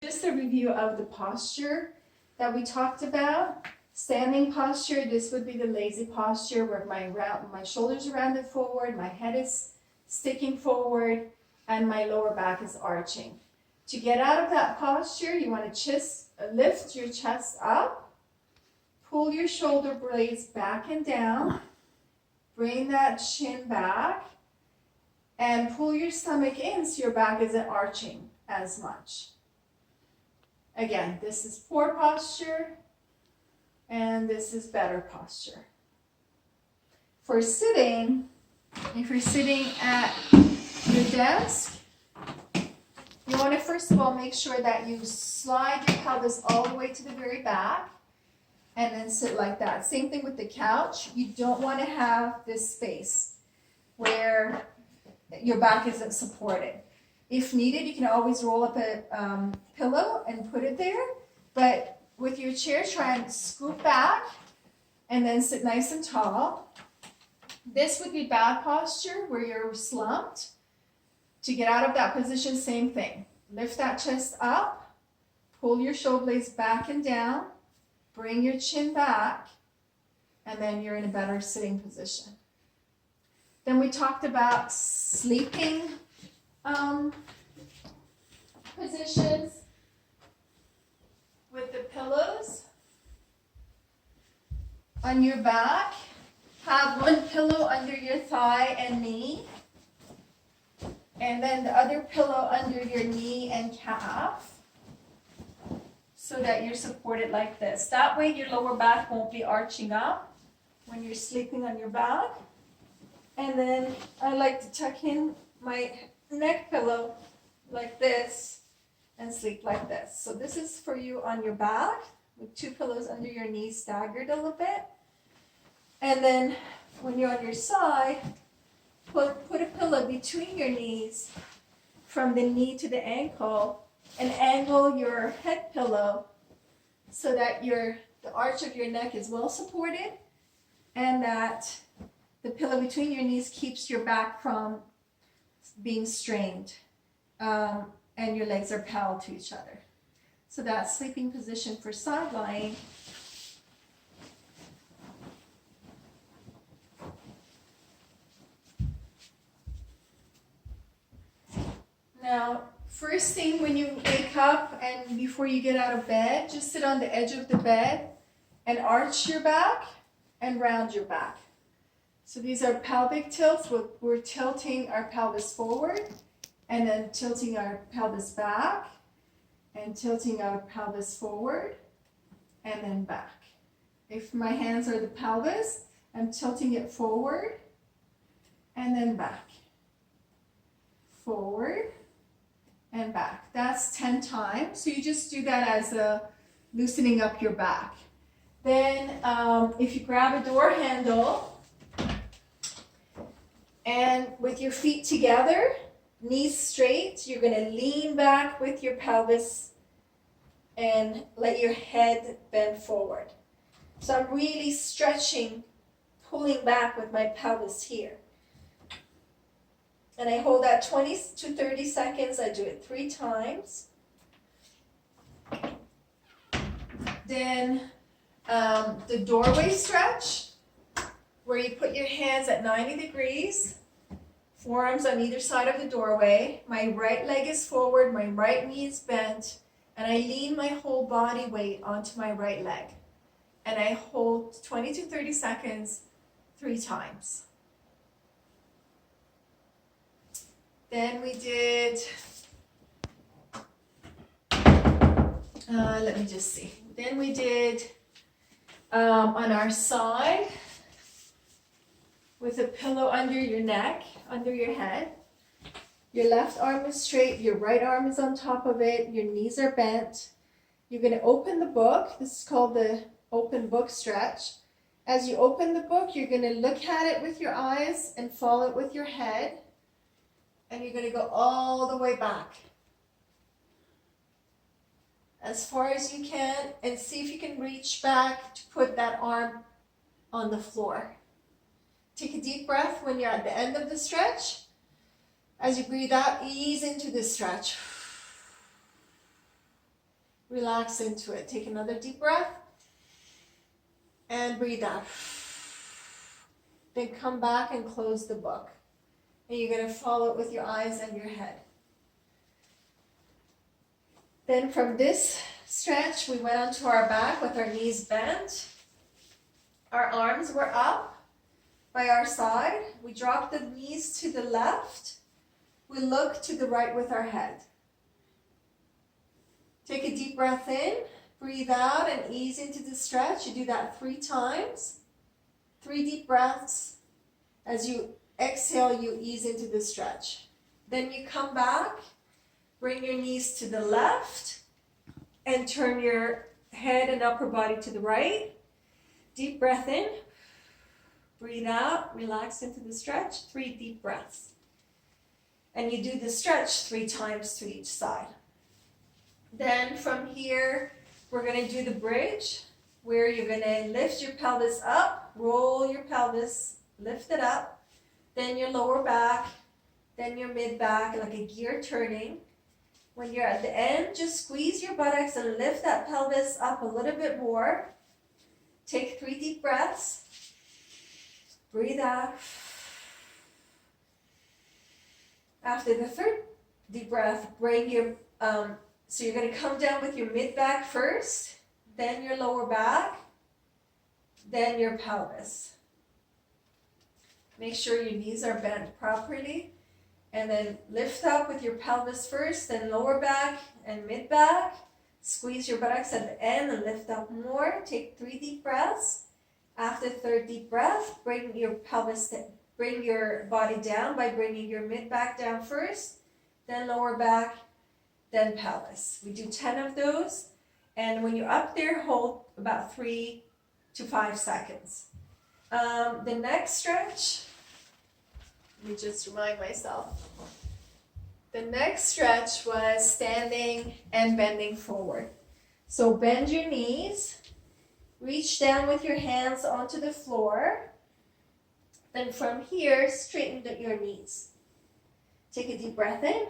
just a review of the posture that we talked about. Standing posture, this would be the lazy posture where my shoulders are rounded forward, my head is sticking forward, and my lower back is arching. To get out of that posture, you want to lift your chest up, pull your shoulder blades back and down, bring that chin back, and pull your stomach in so your back isn't arching as much. Again, this is poor posture, and this is better posture. For sitting, if you're sitting at your desk, you want to first of all make sure that you slide your pelvis all the way to the very back and then sit like that. Same thing with the couch. You don't want to have this space where your back isn't supported. If needed, you can always roll up a pillow and put it there, but with your chair, try and scoop back and then sit nice and tall. This would be bad posture where you're slumped. To get out of that position, same thing. Lift that chest up, pull your shoulder blades back and down, bring your chin back, and then you're in a better sitting position. Then we talked about sleeping positions with the pillows on your back. Have one pillow under your thigh and knee, and then the other pillow under your knee and calf, so that you're supported like this. That way your lower back won't be arching up when you're sleeping on your back. And then I like to tuck in my neck pillow like this and sleep like this. So this is for you on your back with two pillows under your knees staggered a little bit. And then when you're on your side, put a pillow between your knees from the knee to the ankle and angle your head pillow so that the arch of your neck is well supported and that the pillow between your knees keeps your back from being strained, and your legs are parallel to each other. So that's sleeping position for side lying. Now, first thing when you wake up and before you get out of bed, just sit on the edge of the bed and arch your back and round your back. So these are pelvic tilts. We're tilting our pelvis forward and then tilting our pelvis back and tilting our pelvis forward and then back. If my hands are the pelvis, I'm tilting it forward and then back. Forward and back. That's 10 times. So you just do that as a loosening up your back. Then if you grab a door handle and with your feet together, knees straight, you're going to lean back with your pelvis and let your head bend forward. So I'm really stretching, pulling back with my pelvis here. And I hold that 20 to 30 seconds. I do it 3 times. Then the doorway stretch, where you put your hands at 90 degrees, forearms on either side of the doorway. My right leg is forward, my right knee is bent, and I lean my whole body weight onto my right leg. And I hold 20 to 30 seconds 3 times. Then we did, let me just see. Then we did on our side with a pillow under your neck, under your head. Your left arm is straight, your right arm is on top of it, your knees are bent. You're going to open the book. This is called the open book stretch. As you open the book, you're going to look at it with your eyes and follow it with your head. And you're going to go all the way back as far as you can, and see if you can reach back to put that arm on the floor. Take a deep breath when you're at the end of the stretch. As you breathe out, ease into the stretch. Relax into it. Take another deep breath and breathe out. Then come back and close the book. And you're going to follow it with your eyes and your head. Then from this stretch, we went onto our back with our knees bent. Our arms were up by our side. We dropped the knees to the left. We look to the right with our head. Take a deep breath in, breathe out, and ease into the stretch. You do that 3 times. 3 deep breaths. As you exhale, you ease into the stretch. Then you come back, bring your knees to the left, and turn your head and upper body to the right. Deep breath in, breathe out, relax into the stretch, 3 deep breaths. And you do the stretch 3 times to each side. Then from here, we're going to do the bridge, where you're going to lift your pelvis up, roll your pelvis, lift it up, then your lower back, then your mid back, like a gear turning. When you're at the end, just squeeze your buttocks and lift that pelvis up a little bit more. Take 3 deep breaths. Breathe out. After the 3rd deep breath, bring your, so you're going to come down with your mid back first, then your lower back, then your pelvis. Make sure your knees are bent properly. And then lift up with your pelvis first, then lower back and mid back. Squeeze your buttocks at the end and lift up more. Take 3 deep breaths. After 3rd deep breath, bring your pelvis, bring your body down by bringing your mid back down first, then lower back, then pelvis. We do 10 of those. And when you're up there, hold about 3 to 5 seconds. The next stretch, let me just remind myself. The next stretch was standing and bending forward. So bend your knees, reach down with your hands onto the floor. Then from here, straighten your knees. Take a deep breath in,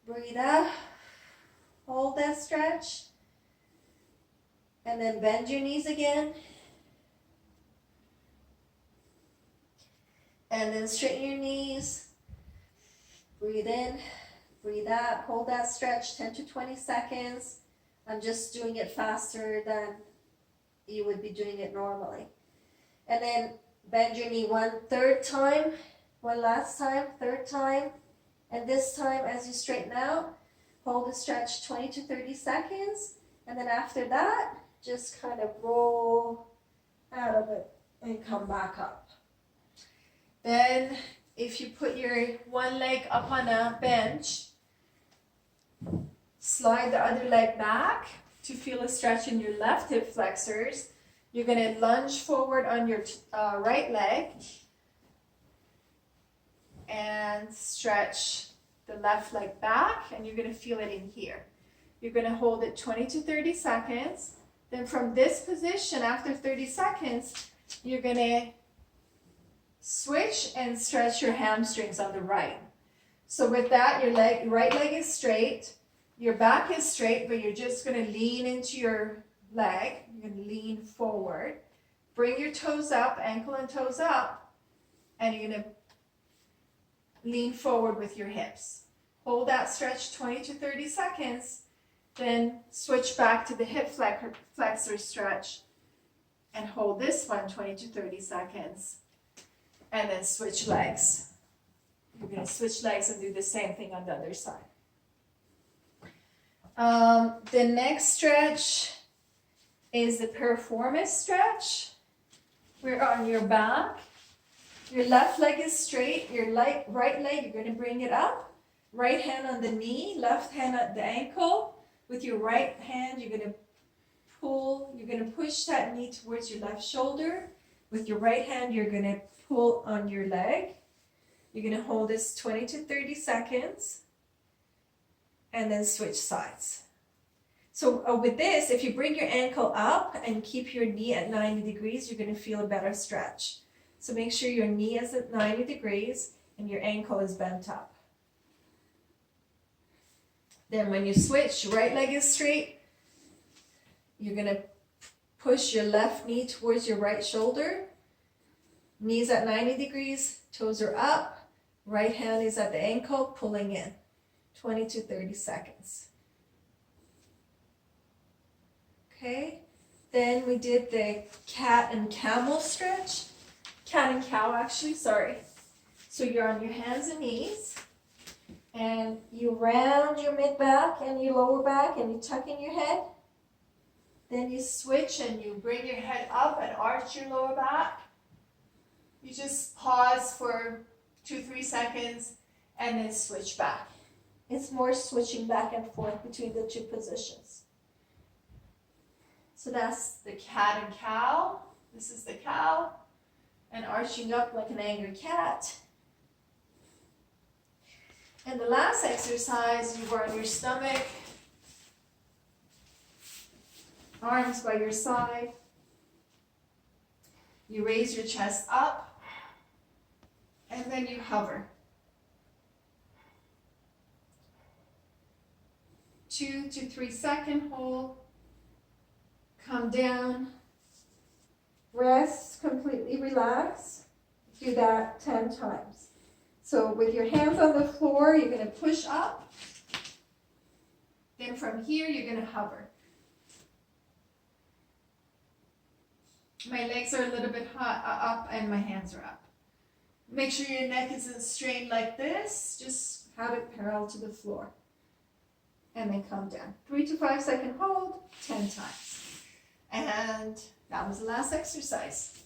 breathe out, hold that stretch, and then bend your knees again. And then straighten your knees, breathe in, breathe out, hold that stretch 10 to 20 seconds. I'm just doing it faster than you would be doing it normally. And then bend your knee 1/3 time, one last time, 3rd time. And this time as you straighten out, hold the stretch 20 to 30 seconds. And then after that, just kind of roll out of it and come back up. Then, if you put your one leg up on a bench, slide the other leg back to feel a stretch in your left hip flexors. You're going to lunge forward on your right leg and stretch the left leg back, and you're going to feel it in here. You're going to hold it 20 to 30 seconds. Then from this position, after 30 seconds, you're going to switch and stretch your hamstrings on the right. So with that, your right leg is straight, your back is straight, but you're just going to lean into your leg. You're going to lean forward. Bring your toes up, ankle and toes up, and you're going to lean forward with your hips. Hold that stretch 20 to 30 seconds, then switch back to the hip flexor stretch and hold this one 20 to 30 seconds. And then switch legs. You're going to switch legs and do the same thing on the other side. The next stretch is the piriformis stretch. We're on your back. Your left leg is straight. Your right leg, you're going to bring it up. Right hand on the knee, left hand at the ankle. With your right hand, you're going to push that knee towards your left shoulder. With your right hand, you're going to pull on your leg. You're going to hold this 20 to 30 seconds and then switch sides. So with this, if you bring your ankle up and keep your knee at 90 degrees, you're going to feel a better stretch. So make sure your knee is at 90 degrees and your ankle is bent up. Then when you switch, right leg is straight. You're gonna push your left knee towards your right shoulder. Knees at 90 degrees, toes are up. Right hand is at the ankle, pulling in. 20 to 30 seconds. Okay, then we did the cat and camel stretch. Cat and cow, actually, sorry. So you're on your hands and knees, and you round your mid back and your lower back, and you tuck in your head. Then you switch and you bring your head up and arch your lower back. You just pause for 2-3 seconds and then switch back. It's more switching back and forth between the two positions. So that's the cat and cow. This is the cow. And arching up like an angry cat. And the last exercise, you are on your stomach. Arms by your side. You raise your chest up. And then you hover. 2 to 3 second hold. Come down. Rest, completely relax. Do that 10 times. So with your hands on the floor, you're going to push up. Then from here, you're going to hover. My legs are a little bit up and my hands are up. Make sure your neck isn't strained like this. Just have it parallel to the floor. And then come down. 3 to 5 second hold, 10 times. And that was the last exercise.